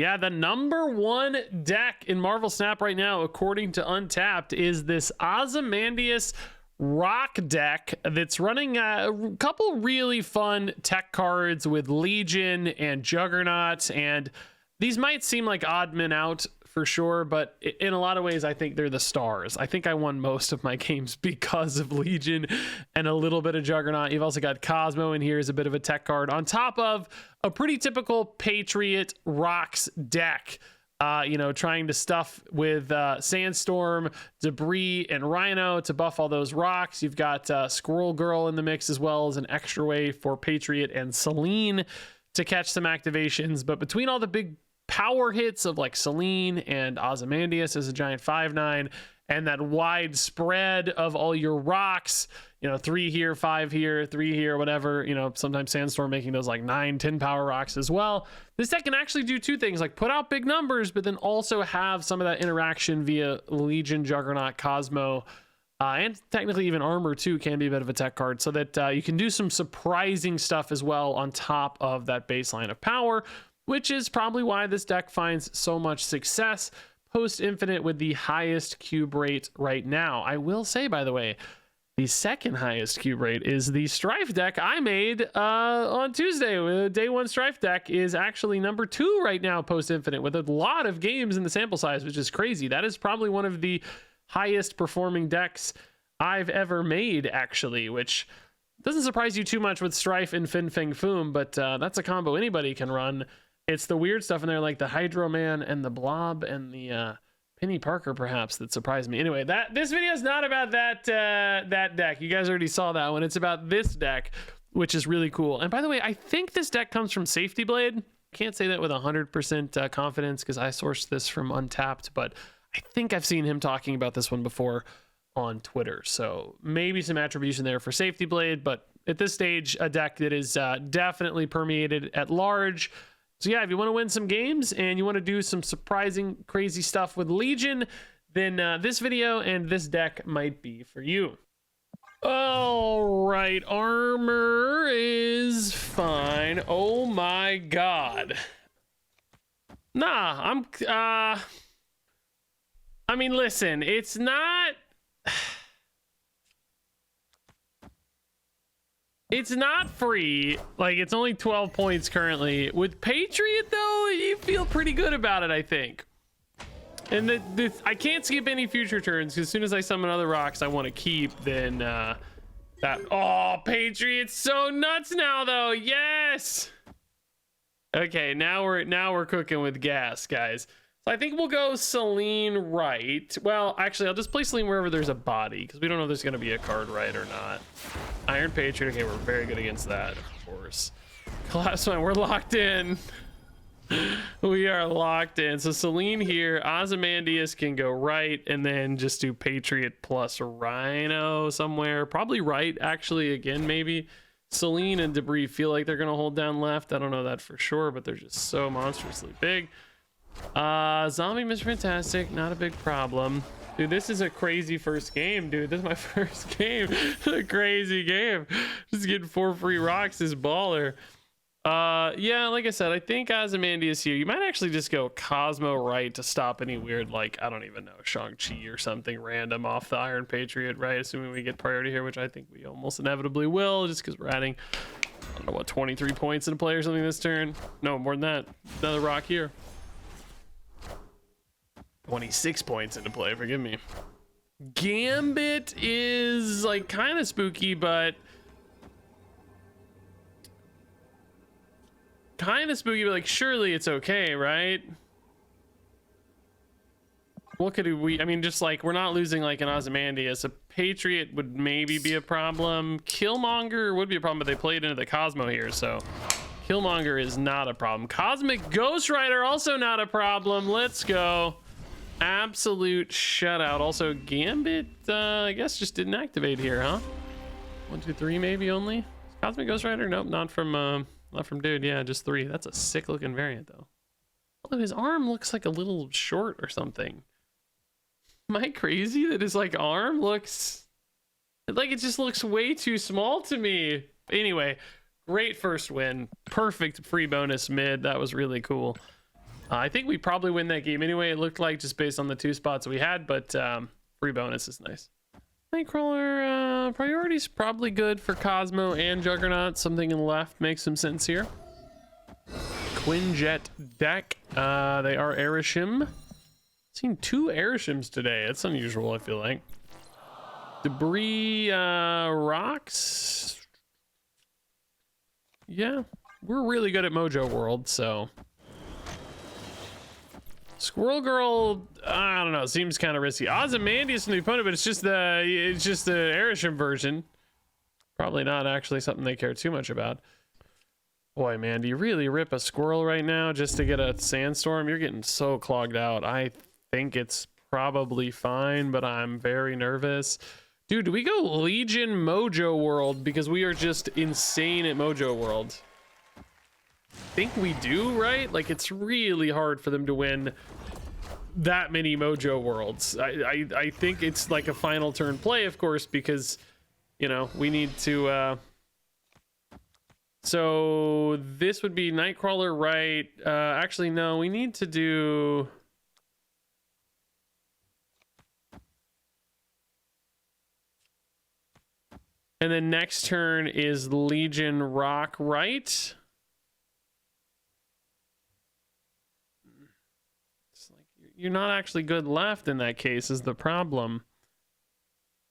Yeah, the #1 deck in Marvel Snap right now, according to Untapped, is this Ozymandias rock deck that's running a couple really fun tech cards with Legion and Juggernaut, and these might seem like odd men out for sure, but in a lot of ways I think they're the stars. I think I won most of my games because of Legion and a little bit of Juggernaut. You've also got Cosmo in here as a bit of a tech card on top of a pretty typical Patriot Rocks deck. You know, trying to stuff with Sandstorm, Debris, and Rhino to buff all those rocks. You've got Squirrel Girl in the mix as well as an extra way for Patriot and Selene to catch some activations. But between all the big power hits of like Selene and Ozymandias as a giant 5/9 and that wide spread of all your rocks, you know, 3 here, 5 here, 3 here, whatever, you know, sometimes Sandstorm making those like 9-10 power rocks as well. This deck can actually do two things, like put out big numbers, but then also have some of that interaction via Legion, Juggernaut, Cosmo, and technically even Armor too can be a bit of a tech card, so that you can do some surprising stuff as well on top of that baseline of power, which is probably why this deck finds so much success post Infinite with the highest cube rate right now. I will say, by the way, the second highest cube rate is the Strife deck I made on Tuesday. The day 1 Strife deck is actually #2 right now post Infinite with a lot of games in the sample size, which is crazy. That is probably one of the highest performing decks I've ever made, actually, which doesn't surprise you too much with Strife and Fin Fang Foom, but that's a combo anybody can run. It's the weird stuff in there, like the Hydro Man and the Blob and the Penny Parker, perhaps, that surprised me. Anyway, this video is not about that deck. You guys already saw that one. It's about this deck, which is really cool. And by the way, I think this deck comes from Safety Blade. Can't say that with 100% confidence because I sourced this from Untapped, but I think I've seen him talking about this one before on Twitter. So maybe some attribution there for Safety Blade, but at this stage, a deck that is definitely permeated at large. So yeah, if you want to win some games and you want to do some surprising, crazy stuff with Legion, then this video and this deck might be for you. All right, Armor is fine. Oh my God. Nah, I mean, listen, it's not... It's not free. Like, it's only 12 points currently. With Patriot, though, you feel pretty good about it, I think. And I can't skip any future turns, because as soon as I summon other rocks I want to keep, then that... Oh, Patriot's so nuts now, though. Yes! Okay, now we're cooking with gas, guys. So I think we'll go Selene right. Well, actually, I'll just play Selene wherever there's a body, because we don't know if there's going to be a card right or not. Iron Patriot. Okay, we're very good against that, of course. Collapse Mine, we're locked in. We are locked in. So Selene here. Ozymandias can go right, and then just do Patriot plus Rhino somewhere. Probably right, actually, again, maybe. Selene and Debris feel like they're going to hold down left. I don't know that for sure, but they're just so monstrously big. Zombie Mr. Fantastic, not a big problem. Dude, this is a crazy first game, dude. This is my first game. A crazy game. Just getting 4 free rocks is baller. Yeah, like I said, I think Ozymandias here. You might actually just go Cosmo right to stop any weird, like, I don't even know, Shang-Chi or something random off the Iron Patriot, right? Assuming we get priority here, which I think we almost inevitably will, just because we're adding, I don't know, what, 23 points into play or something this turn? No, more than that. Another rock here. 26 points into play, forgive me. Gambit is like kind of spooky, but like surely it's okay, right? What could we, I mean, just like we're not losing like an Ozymandias. A Patriot would maybe be a problem. Killmonger would be a problem, but they played into the Cosmo here, so Killmonger is not a problem. Cosmic Ghost Rider also not a problem. Let's go. Absolute shutout. Also Gambit, I guess just didn't activate here, huh? 1 2 3 maybe only. Cosmic Ghost Rider? Nope, not from dude. Yeah, just 3. That's a sick looking variant though. Although his arm looks like a little short or something. Am I crazy that his like arm looks like it just looks way too small to me? Anyway, great first win. Perfect free bonus mid. That was really cool. I think we probably win that game anyway, it looked like, just based on the 2 spots we had, but free bonus is nice. Nightcrawler priority's probably good for Cosmo and Juggernaut. Something in the left makes some sense here. Quinjet deck. They are Airishim. Seen 2 Airishims today. It's unusual, I feel like. Debris rocks. Yeah, we're really good at Mojo World, so. Squirrel Girl, I don't know, seems kind of risky. Ozymandias from the opponent, but it's just the Airishim version. Probably not actually something they care too much about. Boy, man, do you really rip a squirrel right now just to get a sandstorm? You're getting so clogged out. I think it's probably fine, but I'm very nervous. Dude, do we go Legion Mojo World because we are just insane at Mojo World? I think we do, right? Like, it's really hard for them to win that many Mojo Worlds. I think it's like a final turn play, of course, because, you know, we need to so this would be Nightcrawler, right? Actually, no, we need to do and then next turn is Legion Rock, right? You're not actually good left in that case is the problem.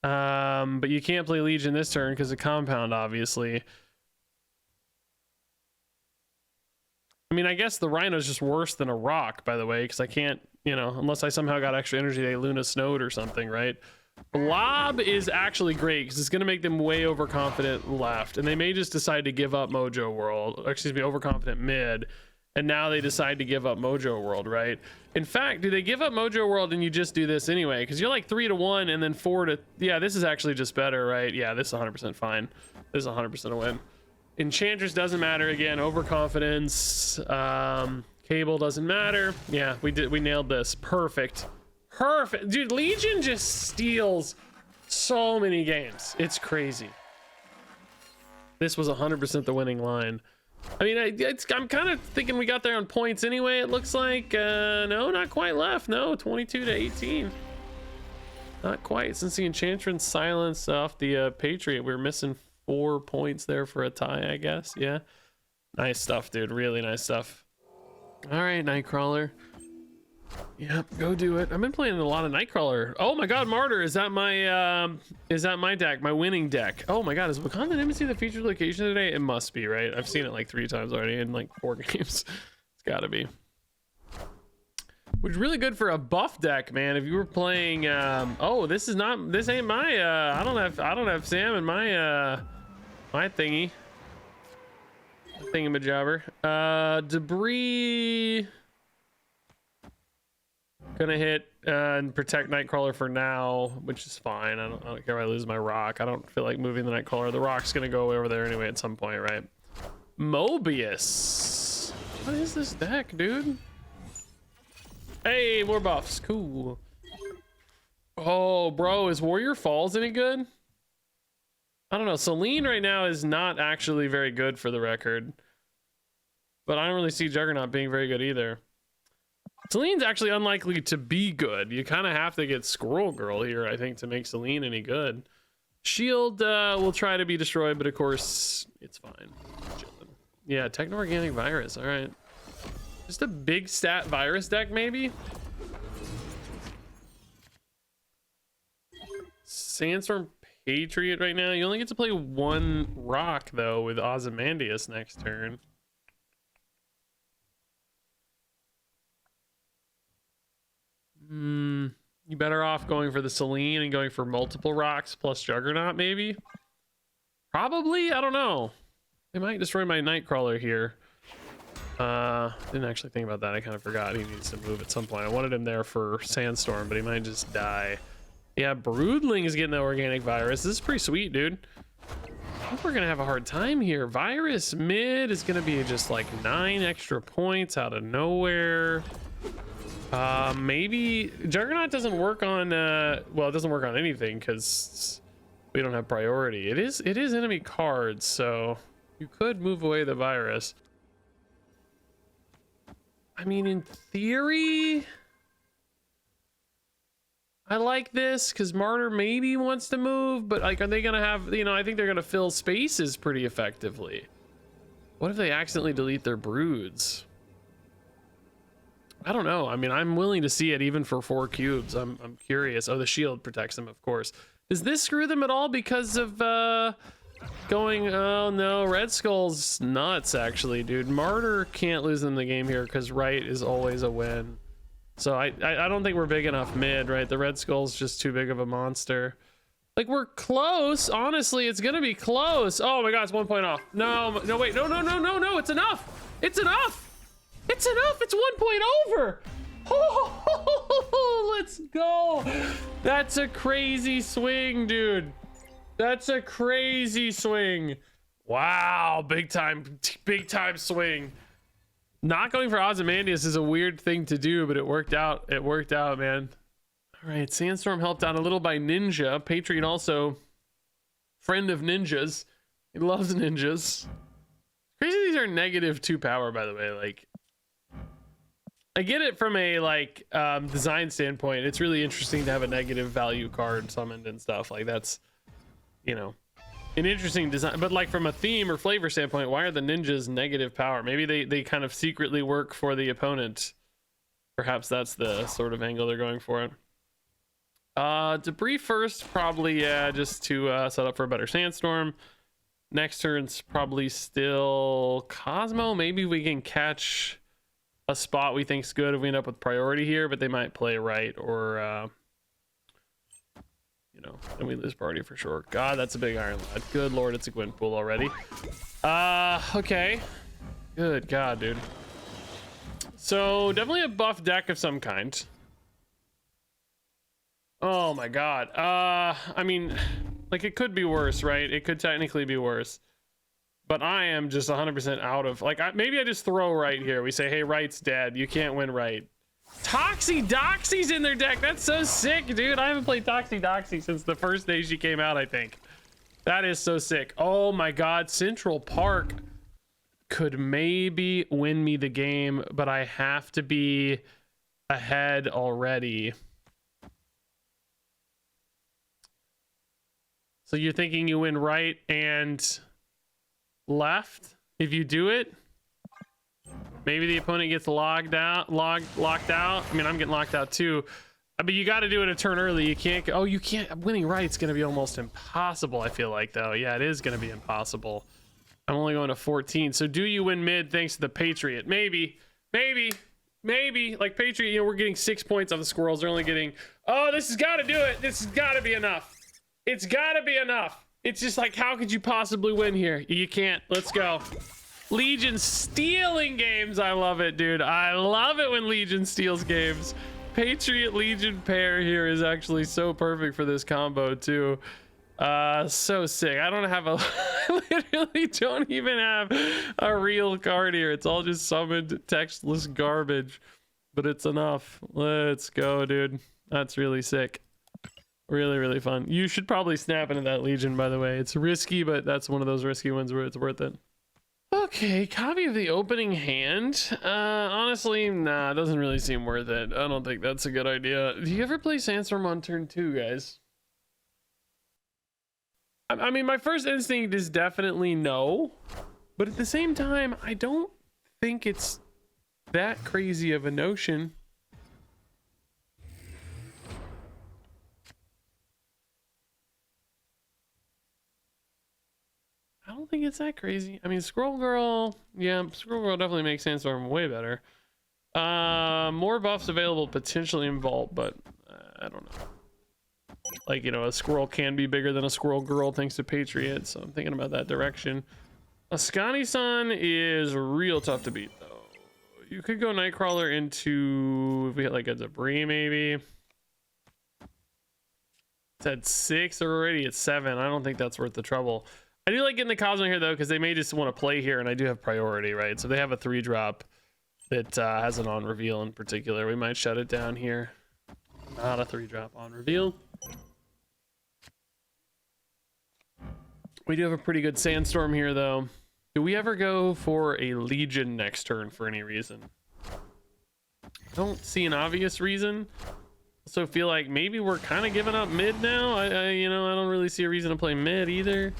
But you can't play Legion this turn because of compound, obviously. I mean, I guess the Rhino's just worse than a rock, by the way, because I can't, you know, unless I somehow got extra energy, they Luna Snowed or something, right? Blob is actually great because it's going to make them way overconfident left, and they may just decide to give up Mojo World, or excuse me, overconfident mid. And now they decide to give up Mojo World, right? In fact, do they give up Mojo World and you just do this anyway? Because you're like 3-1 and then 4 to... Yeah, this is actually just better, right? Yeah, this is 100% fine. This is 100% a win. Enchantress doesn't matter again. Overconfidence. Cable doesn't matter. Yeah, we nailed this. Perfect. Perfect. Dude, Legion just steals so many games. It's crazy. This was 100% the winning line. I mean, I'm kind of thinking we got there on points anyway. It looks like no, not quite left. No, 22 to 18. Not quite. Since the Enchantress silence off the Patriot, we were missing 4 points there for a tie, I guess. Yeah, nice stuff, dude. Really nice stuff. All right, Nightcrawler. Yep, go do it. I've been playing a lot of Nightcrawler. Oh my god, Martyr, is that my deck, my winning deck? Oh my god, is Wakanda Embassy the featured location today? It must be, right? I've seen it like 3 times already in like 4 games. It's gotta be. Which is really good for a buff deck, man. If you were playing oh, this ain't my I don't have Sam in my my thingy. Thingamajobber. Debris. Gonna hit and protect Nightcrawler for now, which is fine. I don't care if I lose my rock. I don't feel like moving the Nightcrawler. The rock's gonna go over there anyway at some point, right? Mobius. What is this deck, dude? Hey, more buffs. Cool. Oh, bro, is Warrior Falls any good? I don't know. Celine right now is not actually very good for the record. But I don't really see Juggernaut being very good either. Celine's actually unlikely to be good. You kind of have to get Squirrel Girl here, I think, to make Celine any good. Shield will try to be destroyed, but of course, it's fine. Yeah, Techno-Organic Virus, all right. Just a big stat virus deck, maybe? Sandstorm Patriot right now. You only get to play 1 rock, though, with Ozymandias next turn. You better off going for the Celine and going for multiple rocks plus Juggernaut, maybe? Probably? I don't know. They might destroy my Nightcrawler here. Didn't actually think about that. I kind of forgot he needs to move at some point. I wanted him there for Sandstorm, but he might just die. Yeah, Broodling is getting the Organic Virus. This is pretty sweet, dude. I think we're gonna have a hard time here. Virus mid is gonna be just like 9 extra points out of nowhere. Maybe Juggernaut doesn't work on well, it doesn't work on anything because we don't have priority. It is enemy cards, so you could move away the virus. I mean, in theory, I like this because Martyr maybe wants to move, but like, are they gonna have, you know, I think they're gonna fill spaces pretty effectively. What if they accidentally delete their broods? I don't know. I mean, I'm willing to see it even for 4 cubes. I'm curious. Oh, the shield protects them, of course. Does this screw them at all because of going, oh no, Red Skull's nuts actually, dude. Martyr can't lose them the game here because right is always a win. So I don't think we're big enough mid, right? The Red Skull's just too big of a monster. Like, we're close. Honestly, it's gonna be close. Oh my god, it's 1 point off. No, no, wait, no, no, no, no, no, it's enough. It's enough. It's enough. It's 1 point over. Oh, let's go. That's a crazy swing, dude. That's a crazy swing. Wow, big time swing. Not going for Ozymandias is a weird thing to do, but it worked out. It worked out, man. All right, Sandstorm helped out a little by Ninja. Patriot also, friend of ninjas. He loves ninjas. Crazy these are -2 power, by the way. Like, I get it from a like design standpoint. It's really interesting to have a negative value card summoned and stuff. Like, that's, you know, an interesting design. But like from a theme or flavor standpoint, why are the ninjas negative power? Maybe they kind of secretly work for the opponent. Perhaps that's the sort of angle they're going for it. Debris first, probably, yeah, just to set up for a better Sandstorm. Next turn's probably still Cosmo. Maybe we can catch a spot we think's good if we end up with priority here, but they might play right, or you know, and we lose party for sure. God, that's a big Iron Lad. Good lord, it's a Gwyn pool already. Okay. Good god, dude. So definitely a buff deck of some kind. Oh my god. I mean, like, it could be worse, right? It could technically be worse. But I am just 100% out of, like, maybe I just throw right here. We say, hey, right's dead. You can't win right. Toxie in their deck. That's so sick, dude. I haven't played Toxie since the first day she came out, I think. That is so sick. Oh my god, Central Park could maybe win me the game, but I have to be ahead already. So you're thinking you win right and left if you do it? Maybe the opponent gets locked out. I mean, I'm getting locked out too. But you got to do it a turn early. You can't. Oh, you can't. Winning right's going to be almost impossible, I feel like, though. Yeah, it is going to be impossible. I'm only going to 14. So do you win mid thanks to the Patriot? Maybe. Like, Patriot, you know, we're getting 6 points off the squirrels. They're only getting, oh, this has got to do it. This has got to be enough. It's got to be enough. It's just like, how could you possibly win here? You can't. Let's go. Legion stealing games. I love it, dude. I love it when Legion steals games. Patriot Legion pair here is actually so perfect for this combo too. So sick. I don't have a I literally don't even have a real card here. It's all just summoned textless garbage, but it's enough. Let's go, dude. That's really sick. Really, really fun. You should probably snap into that Legion, by the way. It's risky, but that's one of those risky ones where it's worth it. Okay, copy of the opening hand. Honestly, nah, it doesn't really seem worth it. I don't think that's a good idea. Do you ever play Sandstorm on turn 2, guys? I mean, my first instinct is definitely no, but at the same time, I don't think it's that crazy of a notion. I don't think it's that crazy. I mean, Scroll Girl, yeah, Scroll Girl definitely makes Sandstorm way better. More buffs available potentially in Vault, but I don't know. Like, you know, a squirrel can be bigger than a Squirrel Girl thanks to Patriot, so I'm thinking about that direction. Ascani-san is real tough to beat, though. You could go Nightcrawler into, if we hit like a Debris, maybe. It's at 6 already, it's 7. I don't think that's worth the trouble. I do like getting the Cosmo here, though, because they may just want to play here, and I do have priority, right? So they have a 3-drop that has an on-reveal in particular. We might shut it down here. Not a 3-drop on-reveal. We do have a pretty good Sandstorm here, though. Do we ever go for a Legion next turn for any reason? I don't see an obvious reason. Also feel like maybe we're kind of giving up mid now. I don't really see a reason to play mid either.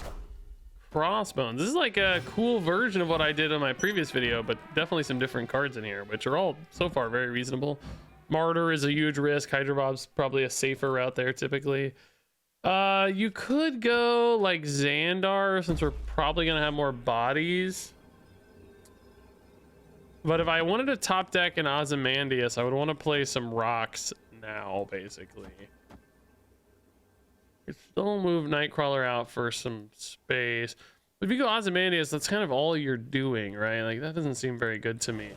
Crossbones. This is like a cool version of what I did on my previous video, but definitely some different cards in here, which are all so far very reasonable. Martyr is a huge risk. Hydrobob's probably a safer route there typically. You could go like Xandar since we're probably gonna have more bodies. But if I wanted to top deck an Ozymandias, I would want to play some rocks now, basically. You could still move Nightcrawler out for some space. But if you go Ozymandias, that's kind of all you're doing, right? Like, that doesn't seem very good to me.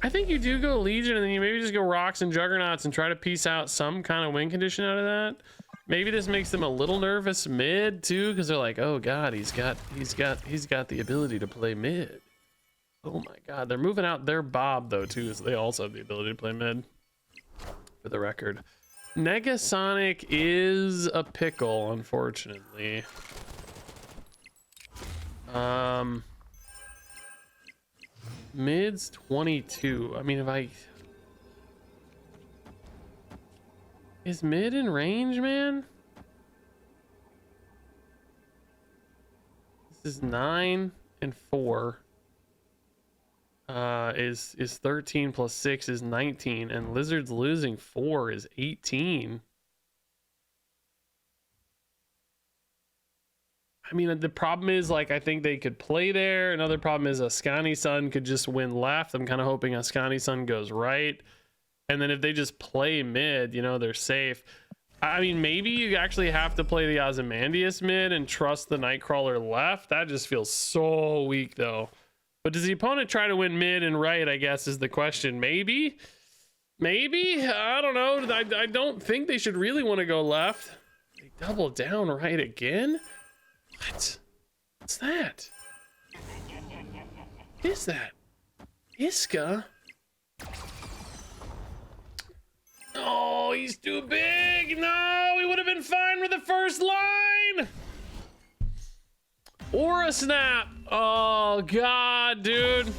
I think you do go Legion, and then you maybe just go Rocks and Juggernauts and try to piece out some kind of win condition out of that. Maybe this makes them a little nervous mid, too, because they're like, oh, God, he's got the ability to play mid. Oh my God, they're moving out their Bob though too, so they also have the ability to play mid. For the record, Negasonic is a pickle, unfortunately. Mid's 22. I mean, is mid in range, man? This is 9 and 4. Is 13 plus 6 is 19, and Lizard's losing 4 is 18. I mean, the problem is, like, I think they could play there. Another problem is Ascani-san could just win left. I'm kind of hoping Ascani-san goes right, and then if they just play mid, you know, they're safe. I mean, maybe you actually have to play the Ozymandias mid and trust the Nightcrawler left. That just feels so weak though. But does the opponent try to win mid and right, I guess, is the question. Maybe? I don't know. I don't think they should really want to go left. They double down right again? What? What's that? What is that? Iska? Oh, he's too big. No, we would have been fine with the first line. Or a snap. Oh God, dude.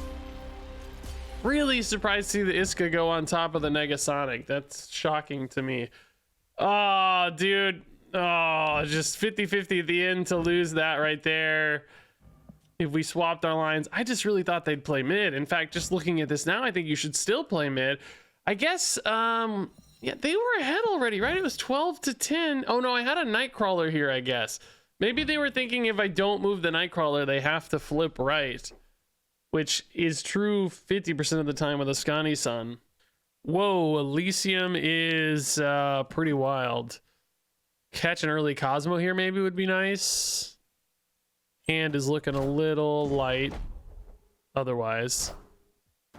Really surprised to see the Iska go on top of the Negasonic. That's shocking to me. Oh, dude. Oh, just 50-50 at the end to lose that right there. If we swapped our lines, I just really thought they'd play mid. In fact, just looking at this now, I think you should still play mid. I guess, yeah, they were ahead already, right? It was 12-10. Oh no, I had a Nightcrawler here, I guess. Maybe they were thinking if I don't move the Nightcrawler, they have to flip right, which is true 50% of the time with Ascani-san. Whoa, Elysium is pretty wild. Catch an early Cosmo here maybe would be nice. Hand is looking a little light otherwise.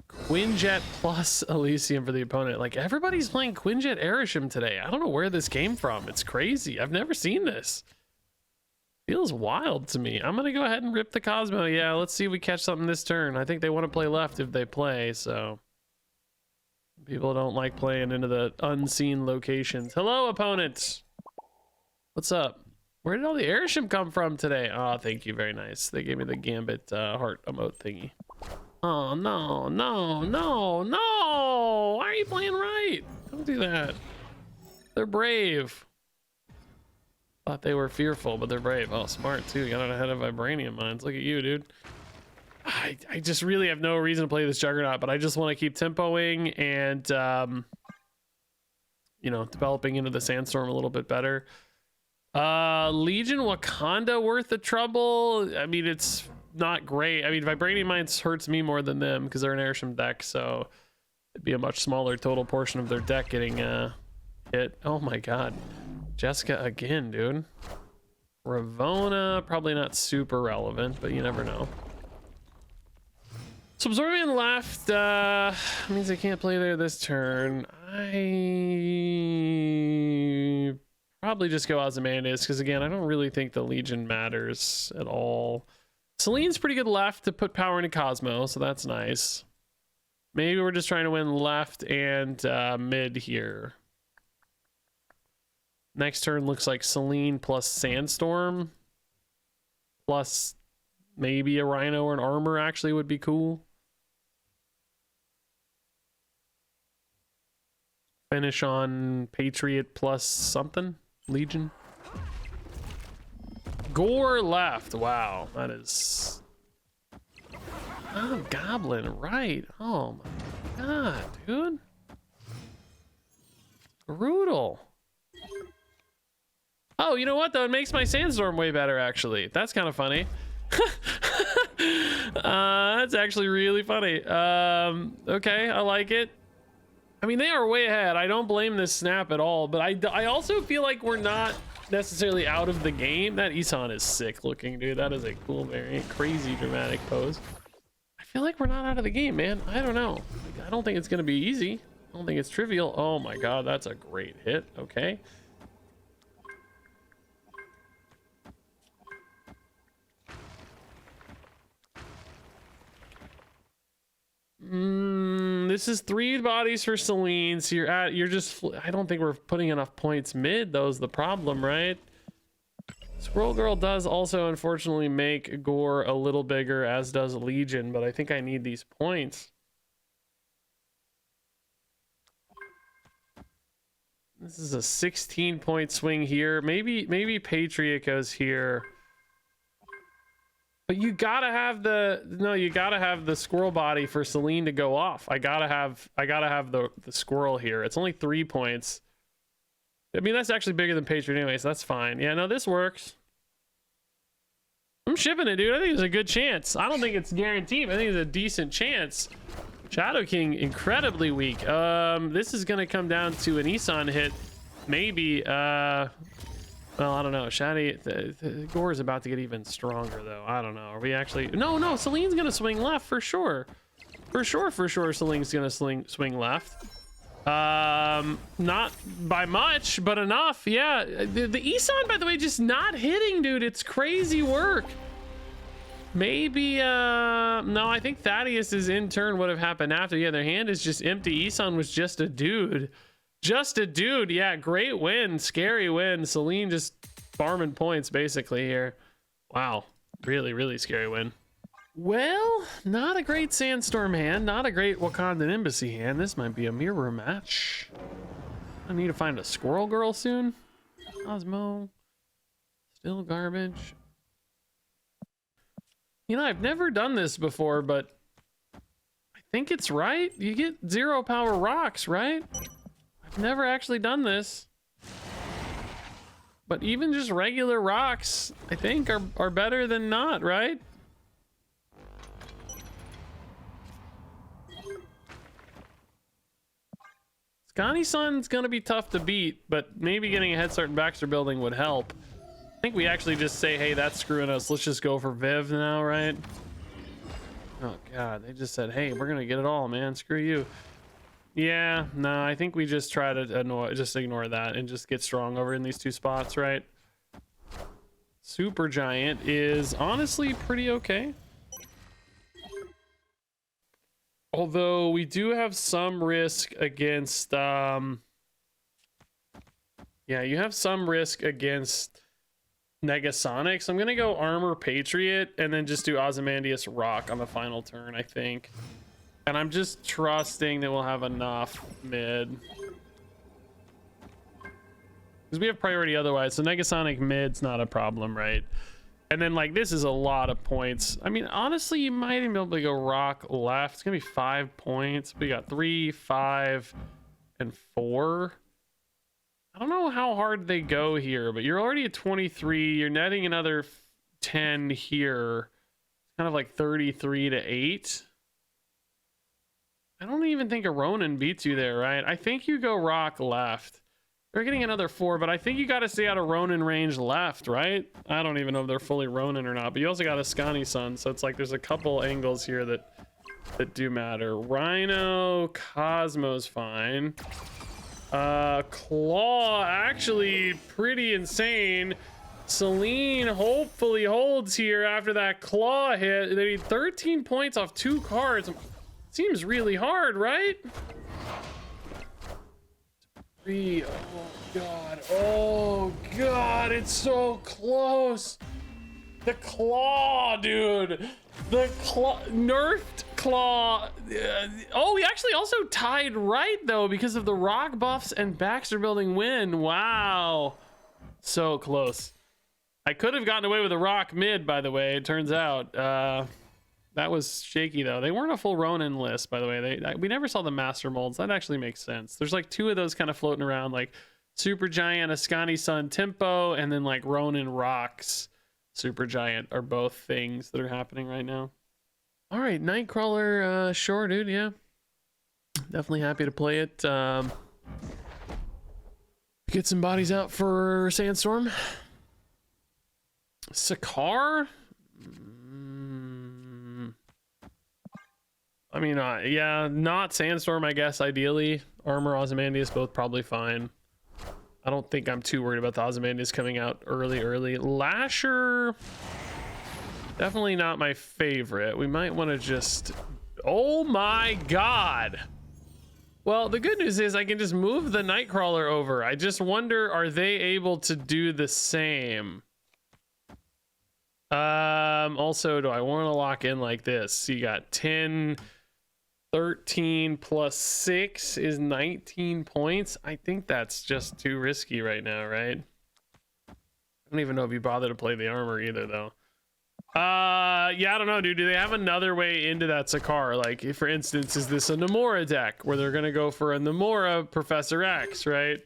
Quinjet plus Elysium for the opponent. Like, everybody's playing Quinjet Erisham today. I don't know where this came from. It's crazy. I've never seen this. Feels wild to me. I'm gonna go ahead and rip the Cosmo. Yeah, let's see if we catch something this turn. I think they want to play left if they play, so people don't like playing into the unseen locations. Hello, opponents. What's up? Where did all the Erisham come from today? Oh, thank you. Very nice. They gave me the Gambit heart emote thingy. Oh, no. Why are you playing right? Don't do that. They're brave. Thought they were fearful, but they're brave. Oh, smart too. You got it ahead of Vibranium Mines. Look at you, dude. I just really have no reason to play this Juggernaut, but I just want to keep tempoing and, you know, developing into the Sandstorm a little bit better. Legion Wakanda worth the trouble. I mean, it's not great. I mean, Vibranium Mines hurts me more than them because they're an Erisham deck, so it'd be a much smaller total portion of their deck getting hit. Oh my God. Jessica again, dude. Ravona, probably not super relevant, but you never know. So Absorbian left means I can't play there this turn. I probably just go Ozymandias because, again, I don't really think the Legion matters at all. Celine's pretty good left to put power into Cosmo, so that's nice. Maybe we're just trying to win left and mid here. Next turn looks like Celine plus Sandstorm plus maybe a Rhino or an Armor actually would be cool. Finish on Patriot plus something. Legion. Gore left. Wow, that is... Oh, Goblin, right. Oh my god, dude. Brutal. Oh, you know what though? It makes my sandstorm way better, actually. That's kind of funny. That's actually really funny. Okay, I like it. I mean, they are way ahead. I don't blame this snap at all, but I also feel like we're not necessarily out of the game. That Isan is sick looking, dude. That is a cool variant. Crazy dramatic pose. I feel like we're not out of the game, man. I don't know. I don't think it's going to be easy. I don't think it's trivial. Oh my god, that's a great hit. Okay. This is 3 bodies for Celine, so you're just, I don't think we're putting enough points mid. Those the problem, right? Squirrel Girl does also unfortunately make Gore a little bigger, as does Legion, but I think I need these points. This is a 16-point swing here. Maybe Patriot goes here. But you gotta have the squirrel body for Celine to go off. I gotta have the squirrel here. It's only 3 points. I mean, that's actually bigger than Patriot anyway, so that's fine. Yeah, no, this works. I'm shipping it, dude. I think there's a good chance. I don't think it's guaranteed, but I think it's a decent chance. Shadow King incredibly weak. This is gonna come down to an Isan hit, maybe. Well, I don't know. Shadi, Gore is about to get even stronger, though. I don't know. Are we actually? No. Celine's gonna swing left for sure. For sure. Celine's gonna swing left. Not by much, but enough. Yeah. The Isan, by the way, just not hitting, dude. It's crazy work. Maybe. No, I think Thaddeus's in turn would have happened after. Yeah, their hand is just empty. Isan was just a dude. Just a dude. Yeah, great win. Scary win. Celine just farming points basically here. Wow. Really scary win. Well, not a great Sandstorm hand. Not a great Wakandan Embassy hand. This might be a mirror match. I need to find a Squirrel Girl soon. Osmo. Still garbage. You know, I've never done this before, but I think it's right. You get 0 power rocks, right? I've never actually done this, but even just regular rocks I think are better than not, right? Scotty Sun's gonna be tough to beat, but maybe getting a head start in Baxter Building would help. I think we actually just say, hey, that's screwing us, let's just go for Viv now, right? Oh god, they just said, hey, we're gonna get it all, man, screw you. Yeah, no, I think we just try to ignore that and just get strong over in these 2 spots, right? Super Giant is honestly pretty okay. Although we do have some risk against, yeah, you have some risk against Negasonic. So I'm going to go Armor Patriot and then just do Ozymandias Rock on the final turn, I think. And I'm just trusting that we'll have enough mid. Because we have priority otherwise. So Negasonic mid's not a problem, right? And then, like, this is a lot of points. I mean, honestly, you might even be able to go Rock left. It's going to be 5 points. We got 3, 5, and 4. I don't know how hard they go here, but you're already at 23. You're netting another 10 here. It's kind of like 33 to 8. I don't even think a Ronin beats you there, right? I think you go Rock left. They're getting another 4, but I think you got to stay out of Ronin range left, right? I don't even know if they're fully Ronin or not, but you also got a Scani Sun, so it's like there's a couple angles here that do matter. Rhino, Cosmo's fine. Claw, actually pretty insane. Celine hopefully holds here after that Claw hit. They need 13 points off 2 cards. Seems really hard, right? 3. Oh god, it's so close. The Claw, dude. The Claw nerfed Claw. Oh, we actually also tied right though because of the rock buffs and Baxter building win. Wow, so close. I could have gotten away with a rock mid, by the way. It turns out that was shaky though. They weren't a full Ronin list, by the way. We never saw the master molds. That actually makes sense. There's like 2 of those kind of floating around, like Super Giant, Ascani Sun Tempo, and then like Ronin Rocks Super Giant are both things that are happening right now. All right, Nightcrawler, sure, dude, yeah. Definitely happy to play it. Get some bodies out for Sandstorm. Sakar? I mean, yeah, not Sandstorm, I guess, ideally. Armor, Ozymandias, both probably fine. I don't think I'm too worried about the Ozymandias coming out early. Lasher... definitely not my favorite. We might want to just... oh my god! Well, the good news is I can just move the Nightcrawler over. I just wonder, are they able to do the same? Also, do I want to lock in like this? You got 10, 13 plus 6 is 19 points. I think that's just too risky right now, right? I don't even know if you bother to play the armor either, though. Yeah, I don't know, dude. Do they have another way into that Sakar? Like, if, for instance, is this a Nomura deck where they're gonna go for a Nomura Professor X, right?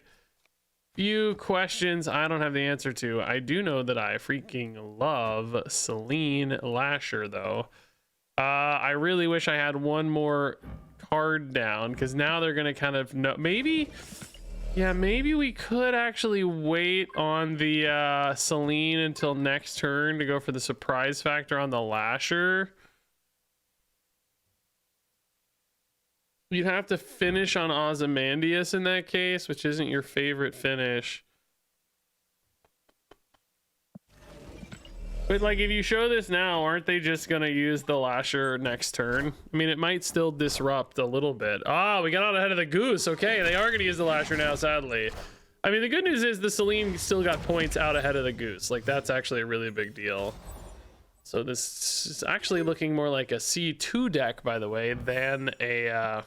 Few questions I don't have the answer to. I do know that I freaking love Celine Lasher, though. I really wish I had one more card down, because now they're gonna kind of know. Maybe, yeah, maybe we could actually wait on the Celine until next turn to go for the surprise factor on the Lasher. You'd have to finish on Ozymandias in that case, which isn't your favorite finish. But like, if you show this now, aren't they just gonna use the Lasher next turn? I mean, it might still disrupt a little bit. Ah, we got out ahead of the goose. Okay, they are gonna use the Lasher now, sadly. I mean, the good news is the Celine still got points out ahead of the goose. Like, that's actually a really big deal. So this is actually looking more like a C2 deck, by the way, than a...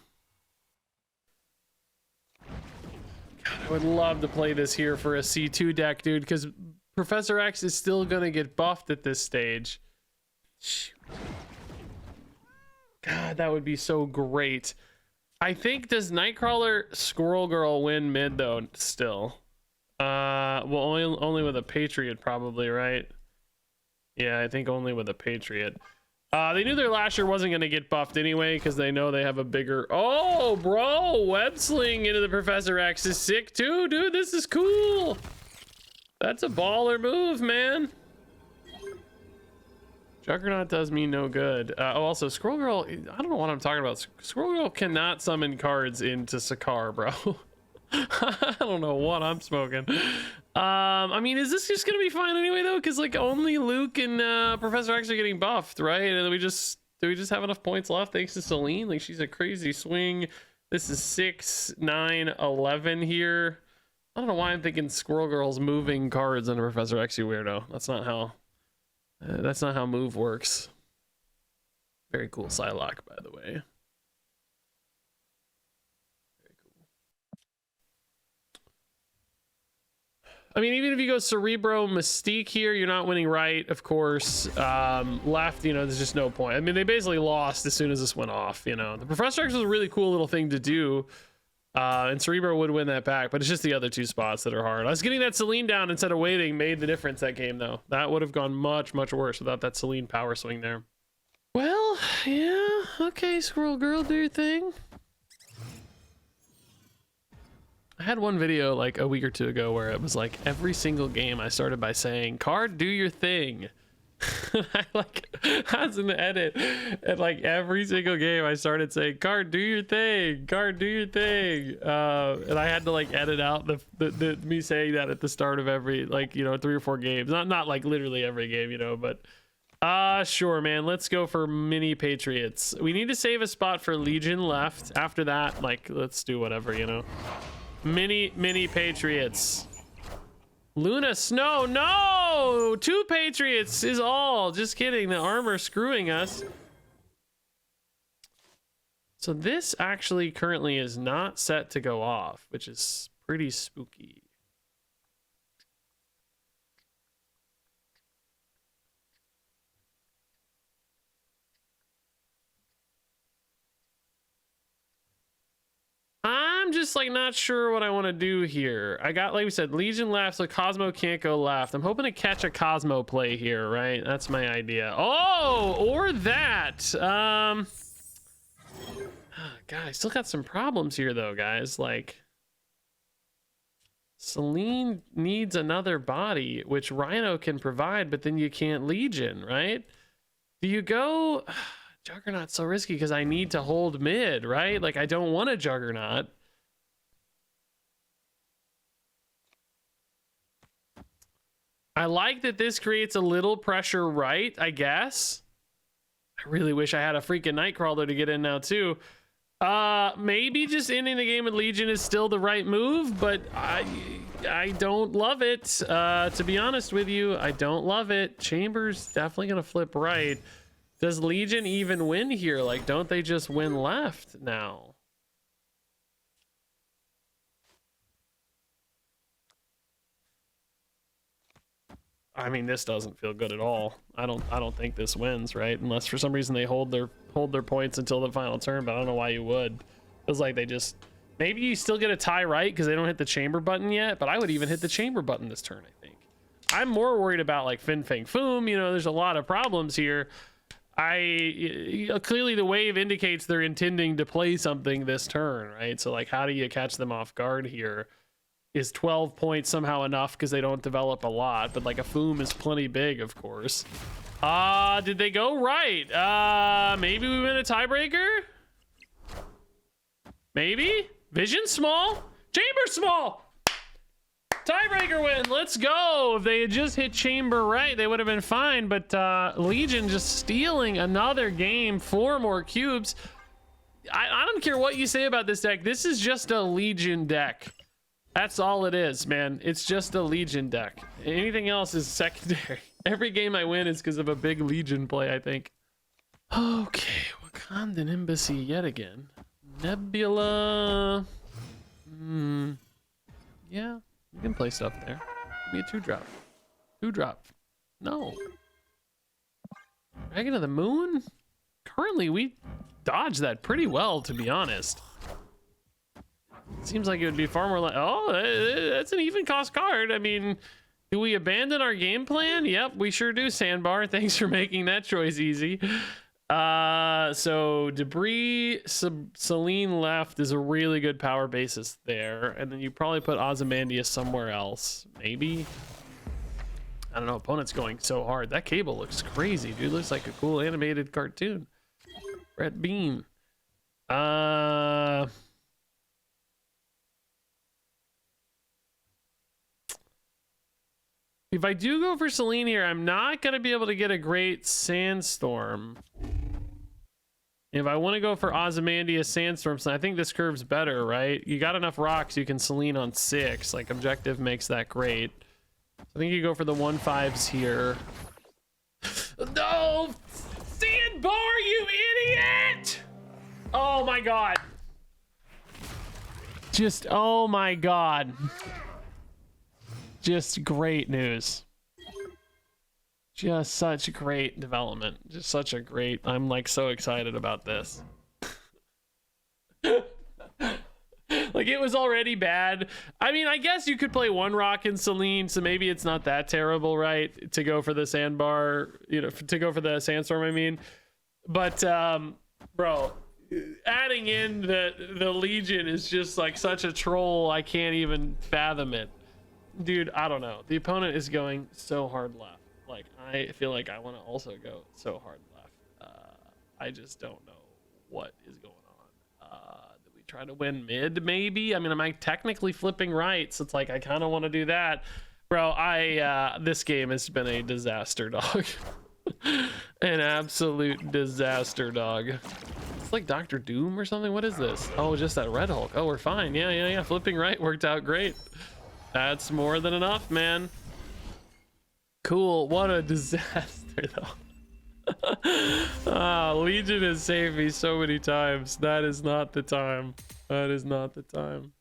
God, I would love to play this here for a C2 deck, dude, because Professor X is still gonna get buffed at this stage. Shoot. God, that would be so great. I think, does Nightcrawler Squirrel Girl win mid though still? Well, only with a Patriot probably, right? Yeah, I think only with a Patriot. They knew their Lasher wasn't going to get buffed anyway because they know they have a bigger... Oh, bro! Web Sling into the Professor X is sick too, dude. This is cool. That's a baller move, man. Juggernaut does me no good. Oh, also, Squirrel Girl... I don't know what I'm talking about. Squirrel Girl cannot summon cards into Sakar, bro. I don't know what I'm smoking. I mean, is this just gonna be fine anyway though? Because like only Luke and Professor X are getting buffed, right? And do we just have enough points left thanks to Celine? Like, she's a crazy swing. This is 6, 9, 11 here. I don't know why I'm thinking Squirrel Girl's moving cards under Professor X, you weirdo. That's not how move works. Very cool Psylocke, by the way. I mean, even if you go Cerebro Mystique here, you're not winning right, of course. Left, you know, there's just no point. I mean, they basically lost as soon as this went off, you know. The Professor X was a really cool little thing to do, and Cerebro would win that back, but it's just the other two spots that are hard. Us getting that Celine down instead of waiting made the difference that game, though. That would have gone much, much worse without that Celine power swing there. Well, yeah, okay, Squirrel Girl, do your thing. I had one video like a week or two ago where it was like every single game I started by saying, "Card, do your thing." I like as an edit, and like every single game I started saying, "Card, do your thing. Card, do your thing." And I had to like edit out the me saying that at the start of every, like, you know, 3 or 4 games. Not like literally every game, you know, but sure, man. Let's go for mini Patriots. We need to save a spot for Legion left. After that, like, let's do whatever, you know. Mini Patriots. Luna Snow, no! 2 Patriots is all. Just kidding, the armor screwing us. So this actually currently is not set to go off, which is pretty spooky. I'm just like not sure what I want to do here. I got, like we said, Legion left, so Cosmo can't go left. I'm hoping to catch a Cosmo play here, right? That's my idea. Oh, or that. God, I still got some problems here though, guys. Like, Selene needs another body, which Rhino can provide, but then you can't Legion, right? Do you go... Juggernaut's so risky because I need to hold mid, right? Like, I don't want a Juggernaut. I like that this creates a little pressure, right? I guess. I really wish I had a freaking Nightcrawler to get in now, too. Maybe just ending the game with Legion is still the right move, but I don't love it. To be honest with you, I don't love it. Chamber's definitely going to flip right. Does Legion even win here? Like, don't they just win left now? I mean, this doesn't feel good at all. I don't think this wins, right? Unless for some reason they hold their points until the final turn, but I don't know why you would. Feels like they just... Maybe you still get a tie right because they don't hit the chamber button yet, but I would even hit the chamber button this turn, I think. I'm more worried about, like, Fin Fang Foom. You know, there's a lot of problems here. Clearly the wave indicates they're intending to play something this turn, right? So like, how do you catch them off guard here? Is 12 points somehow enough because they don't develop a lot? But like a Foom is plenty big, of course. Did they go right? Maybe we win a tiebreaker? Maybe? Vision small? Chamber small! Tiebreaker win, let's go. If they had just hit chamber right, they would have been fine, but Legion just stealing another game, 4 more cubes. I don't care what you say about this deck. This is just a Legion deck. That's all it is, man. It's just a Legion deck. Anything else is secondary. Every game I win is because of a big Legion play, I think. Okay, Wakandan Embassy yet again. Nebula. Yeah. You can play stuff there. Give me a 2-drop. 2-drop. No. Dragon of the Moon? Currently, we dodge that pretty well, to be honest. Seems like it would be far more like... Oh, that's an even cost card. I mean, do we abandon our game plan? Yep, we sure do, Sandbar. Thanks for making that choice easy. So Debris, Selene left is a really good power basis there, and then you probably put Ozymandias somewhere else, maybe. I don't know. Opponent's going so hard. That cable looks crazy, dude. Looks like a cool animated cartoon. Red Beam. If I do go for Selene here, I'm not going to be able to get a great Sandstorm. If I want to go for Ozymandias Sandstorm, so I think this curve's better, right? You got enough rocks, you can Selene on 6. Like, objective makes that great. I think you go for the 1/5s here. No! Sandbar, you idiot! Oh my god. Just, oh my god. Just great news. Just such great development. Just such a great... I'm like so excited about this. Like, it was already bad. I mean, I guess you could play 1 rock in Selene, so maybe it's not that terrible, right? To go for the Sandbar, you know, to go for the Sandstorm, I mean. But, bro, adding in the Legion is just like such a troll, I can't even fathom it. Dude, I don't know. The opponent is going so hard left. Like, I feel like I want to also go so hard left. I just don't know what is going on. Did we try to win mid, maybe? I mean, am I technically flipping right? So it's like, I kind of want to do that. Bro, this game has been a disaster, dog. An absolute disaster, dog. It's like Dr. Doom or something. What is this? Oh, just that Red Hulk. Oh, we're fine. Yeah. Flipping right worked out great. That's more than enough, man. Cool. What a disaster, though. Legion has saved me so many times. That is not the time. That is not the time.